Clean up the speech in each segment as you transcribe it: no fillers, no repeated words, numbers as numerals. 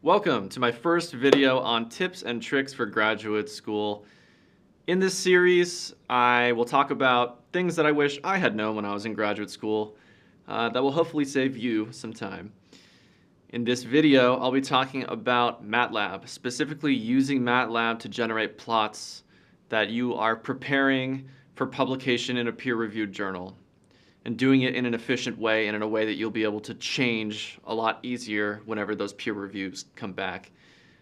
Welcome to my first video on tips and tricks for graduate school. In this series, I will talk about things that I wish I had known when I was in graduate school that will hopefully save you some time. In this video, I'll be talking about MATLAB, specifically using MATLAB to generate plots that you are preparing for publication in a peer-reviewed journal, and doing it in an efficient way and in a way that you'll be able to change a lot easier whenever those peer reviews come back.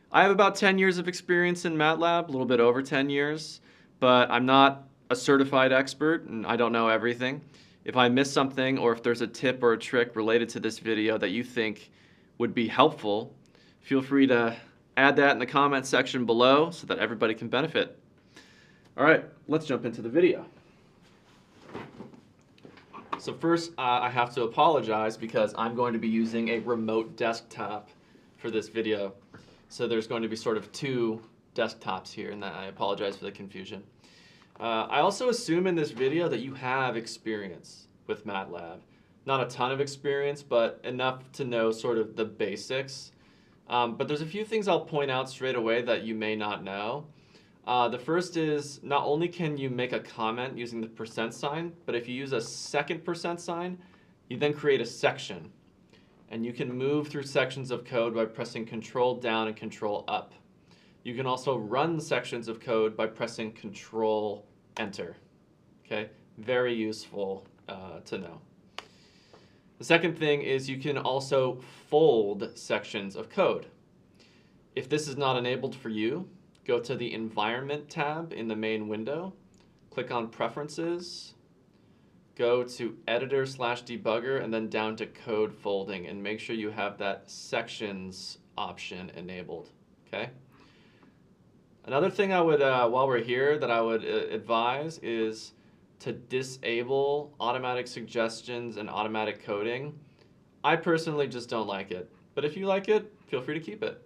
I have about 10 years of experience in MATLAB, a little bit over 10 years, but I'm not a certified expert and I don't know everything. If I miss something or if there's a tip or a trick related to this video that you think would be helpful, feel free to add that in the comment section below so that everybody can benefit. All right, let's jump into the video. So first, I have to apologize because I'm going to be using a remote desktop for this video. So there's going to be sort of two desktops here, and I apologize for the confusion. I also assume in this video that you have experience with MATLAB. Not a ton of experience, but enough to know sort of the basics. But there's a few things I'll point out straight away that you may not know. The first is not only can you make a comment using the percent sign, but if you use a second percent sign, you then create a section. And you can move through sections of code by pressing Control down and Control up. You can also run sections of code by pressing Control Enter. Okay, very useful to know. The second thing is you can also fold sections of code. If this is not enabled for you, go to the Environment tab in the main window, click on Preferences, go to Editor/Debugger, and then down to Code Folding, and make sure you have that Sections option enabled. Okay. Another thing I would, while we're here, that I would advise is to disable automatic suggestions and automatic coding. I personally just don't like it, but if you like it, feel free to keep it.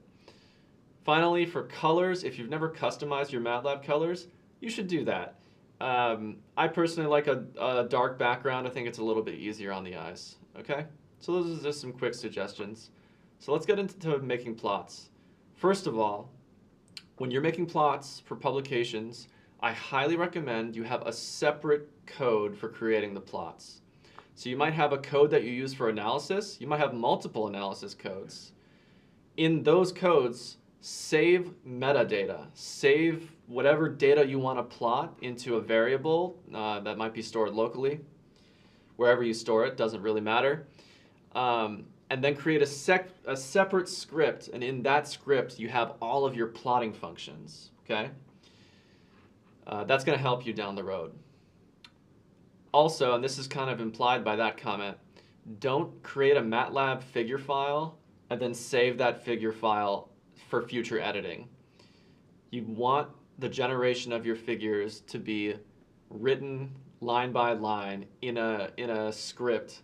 Finally, for colors, if you've never customized your MATLAB colors, you should do that. I personally like a dark background. I think it's a little bit easier on the eyes. Okay? So those are just some quick suggestions. So let's get into making plots. First of all, when you're making plots for publications, I highly recommend you have a separate code for creating the plots. So you might have a code that you use for analysis. You might have multiple analysis codes. In those codes, save metadata. Save whatever data you want to plot into a variable that might be stored locally. Wherever you store it, doesn't really matter. And then create a separate script, and in that script you have all of your plotting functions. Okay? That's going to help you down the road. Also, and this is kind of implied by that comment, don't create a MATLAB figure file and then save that figure file for future editing. You want the generation of your figures to be written line by line in a script.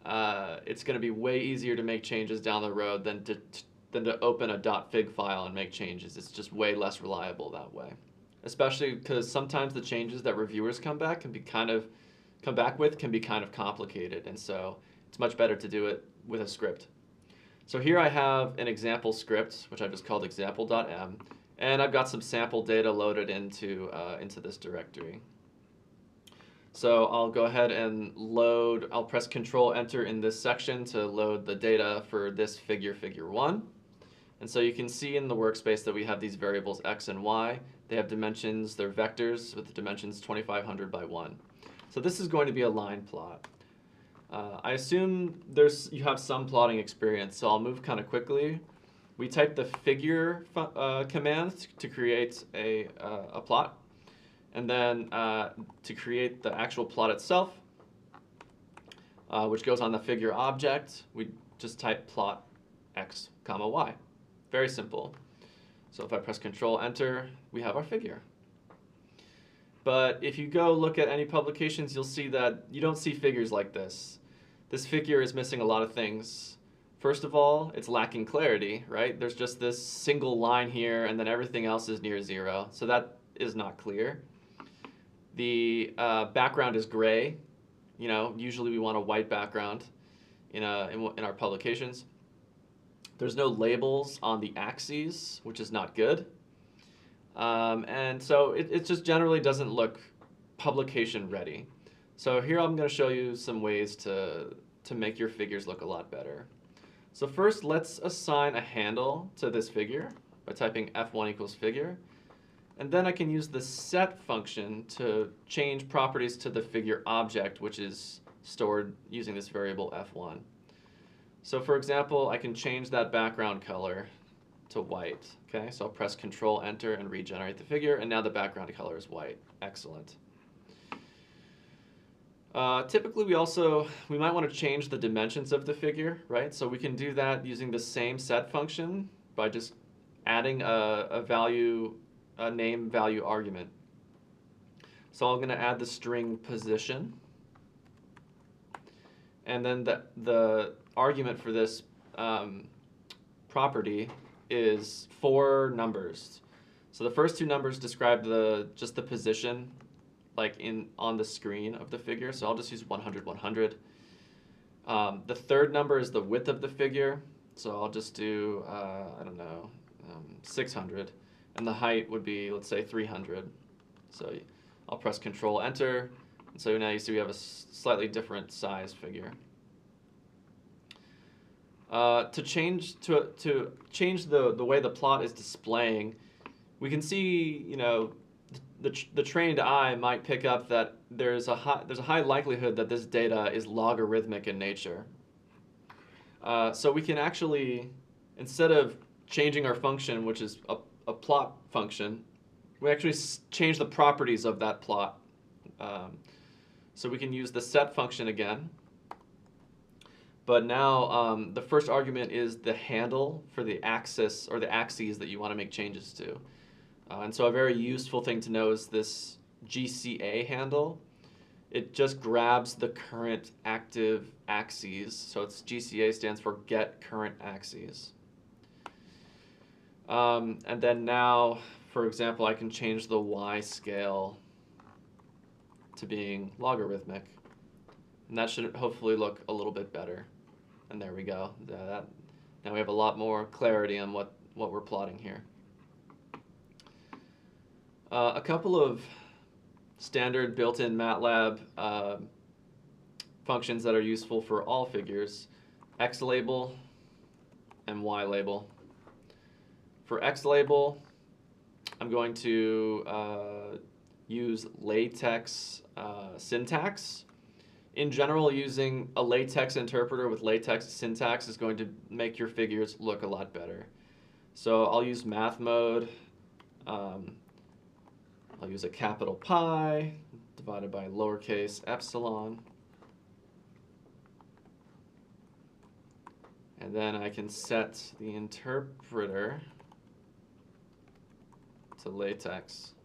It's going to be way easier to make changes down the road than to open a .fig file and make changes. It's just way less reliable that way. Especially because sometimes the changes that reviewers come back with can be kind of complicated, and so it's much better to do it with a script. So here I have an example script, which I just called example.m, and I've got some sample data loaded into this directory. So I'll go ahead and I'll press Control Enter in this section to load the data for this figure 1. And so you can see in the workspace that we have these variables x and y. They have dimensions, they're vectors with the dimensions 2500 by 1. So this is going to be a line plot. I assume you have some plotting experience, so I'll move kind of quickly. We type the figure command to create a plot, and then to create the actual plot itself, which goes on the figure object, we just type plot x comma y. Very simple. So if I press Control Enter, we have our figure. But if you go look at any publications, you'll see that you don't see figures like this. This figure is missing a lot of things. First of all, it's lacking clarity, right? There's just this single line here, and then everything else is near 0. So that is not clear. The background is gray. Usually we want a white background in our publications. There's no labels on the axes, which is not good. And so it just generally doesn't look publication ready. So here I'm going to show you some ways to make your figures look a lot better. So first, let's assign a handle to this figure by typing f1 equals figure. And then I can use the set function to change properties to the figure object, which is stored using this variable f1. So for example, I can change that background color to white. Okay, so I'll press Control Enter and regenerate the figure, and now the background color is white. Excellent. Typically, we might want to change the dimensions of the figure, right? So we can do that using the same set function by just adding a name value argument. So I'm going to add the string position, and then the argument for this property is 4 numbers. So the first 2 numbers describe just the position, like on the screen of the figure. So I'll just use 100, 100. The third number is the width of the figure. So I'll just do, I don't know, 600. And the height would be, let's say, 300. So I'll press Control Enter. And so now you see we have a slightly different size figure. To change the way the plot is displaying, we can see, you know, the trained eye might pick up that there's a high likelihood that this data is logarithmic in nature. So we can actually, instead of changing our function, which is a plot function, we actually change the properties of that plot. So we can use the set function again. But now the first argument is the handle for the axis or the axes that you want to make changes to. And so a very useful thing to know is this GCA handle. It just grabs the current active axes. So it's GCA stands for get current axes. And then now, for example, I can change the Y scale to being logarithmic. And that should hopefully look a little bit better. And there we go. Now we have a lot more clarity on what we're plotting here. A couple of standard built-in MATLAB functions that are useful for all figures: X label and Y label. For X label, I'm going to use LaTeX syntax. In general, using a LaTeX interpreter with LaTeX syntax is going to make your figures look a lot better. So I'll use math mode. I'll use a capital pi divided by lowercase epsilon. And then I can set the interpreter to LaTeX.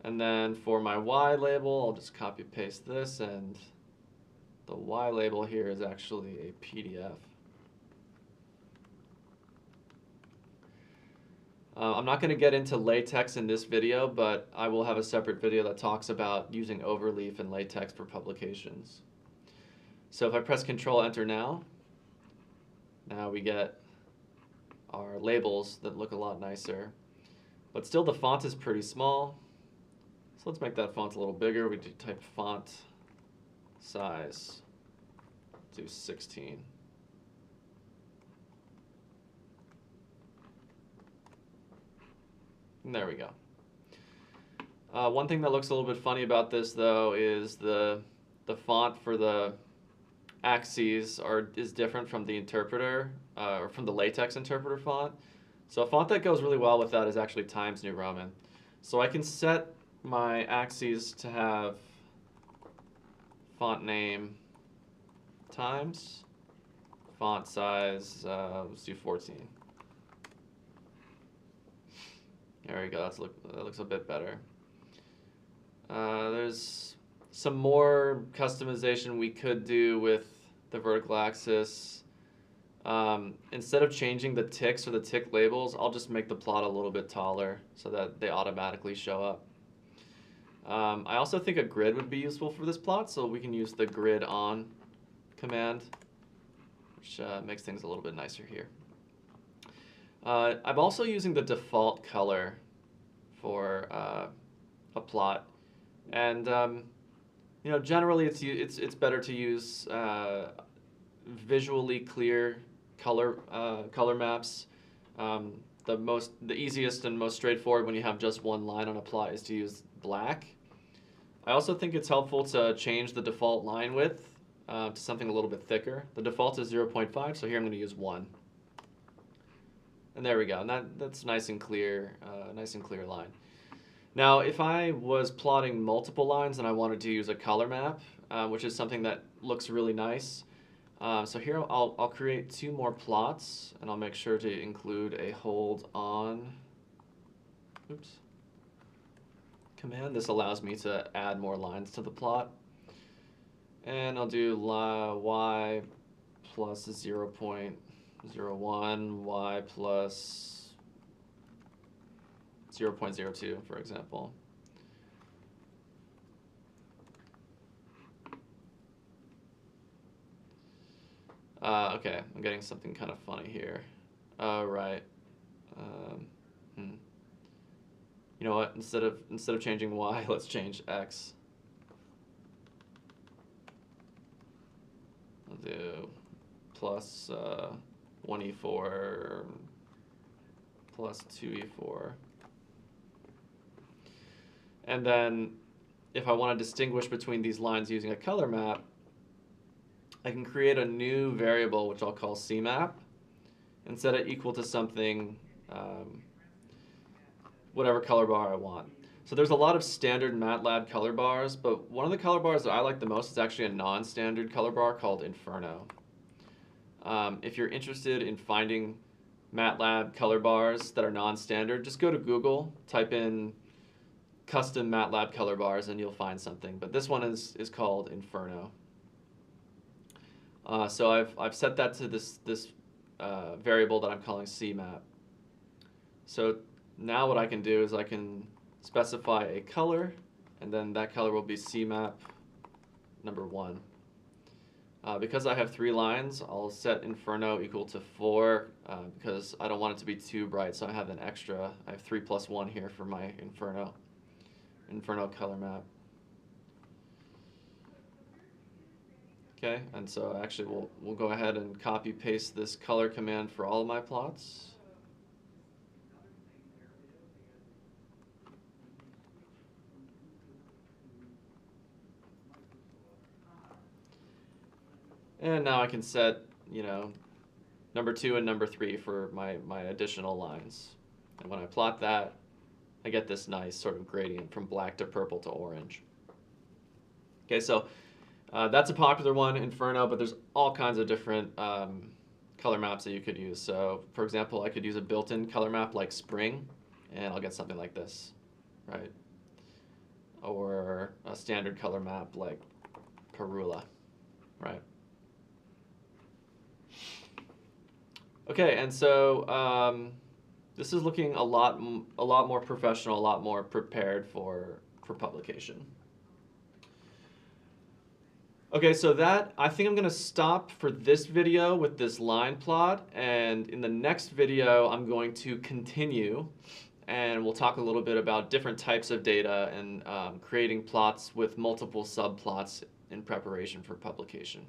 And then for my Y label, I'll just copy paste this, and the Y label here is actually a PDF. I'm not going to get into LaTeX in this video, but I will have a separate video that talks about using overleaf and LaTeX for publications. So if I press Control Enter now we get our labels that look a lot nicer. But still the font is pretty small. So let's make that font a little bigger. We do type font size to 16. And there we go. One thing that looks a little bit funny about this, though, is the font for the axes is different from the interpreter, or from the LaTeX interpreter font. So a font that goes really well with that is actually Times New Roman. So I can set my axes to have font name Times, font size, let's do 14. There we go, that looks a bit better. There's some more customization we could do with the vertical axis. Instead of changing the ticks or the tick labels, I'll just make the plot a little bit taller so that they automatically show up. I also think a grid would be useful for this plot, so we can use the grid on command, which makes things a little bit nicer here. I'm also using the default color for a plot, and you know, generally it's better to use visually clear color maps. The easiest and most straightforward when you have just one line on a plot is to use black. I also think it's helpful to change the default line width to something a little bit thicker. The default is 0.5, so here I'm going to use 1. And there we go. And that's nice and clear line. Now, if I was plotting multiple lines and I wanted to use a color map, which is something that looks really nice, so here I'll create 2 more plots, and I'll make sure to include a hold on command. This allows me to add more lines to the plot. And I'll do y plus 0.01, y plus 0.02, for example. Okay, I'm getting something kind of funny here. Oh, right. You know what? Instead of changing y, let's change x. I'll do plus 1e4 plus 2e4. And then if I want to distinguish between these lines using a color map, I can create a new variable which I'll call CMap and set it equal to something, whatever color bar I want. So there's a lot of standard MATLAB color bars, but one of the color bars that I like the most is actually a non-standard color bar called Inferno. If you're interested in finding MATLAB color bars that are non-standard, just go to Google, type in custom MATLAB color bars, and you'll find something. But this one is called Inferno. So I've set that to this variable that I'm calling CMap. So now what I can do is I can specify a color, and then that color will be CMap number 1. Because I have 3 lines, I'll set Inferno equal to 4 because I don't want it to be too bright, so I have an extra. I have 3 plus 1 here for my Inferno color map. Okay, and so actually we'll go ahead and copy paste this color command for all of my plots. And now I can set, you know, number 2 and number 3 for my additional lines. And when I plot that, I get this nice sort of gradient from black to purple to orange. Okay, so that's a popular one, Inferno, but there's all kinds of different color maps that you could use. So, for example, I could use a built-in color map like Spring, and I'll get something like this, right? Or a standard color map like Perula, right? Okay, and so this is looking a lot more professional, a lot more prepared for publication. Okay, so I think I'm going to stop for this video with this line plot, and in the next video I'm going to continue, and we'll talk a little bit about different types of data and creating plots with multiple subplots in preparation for publication.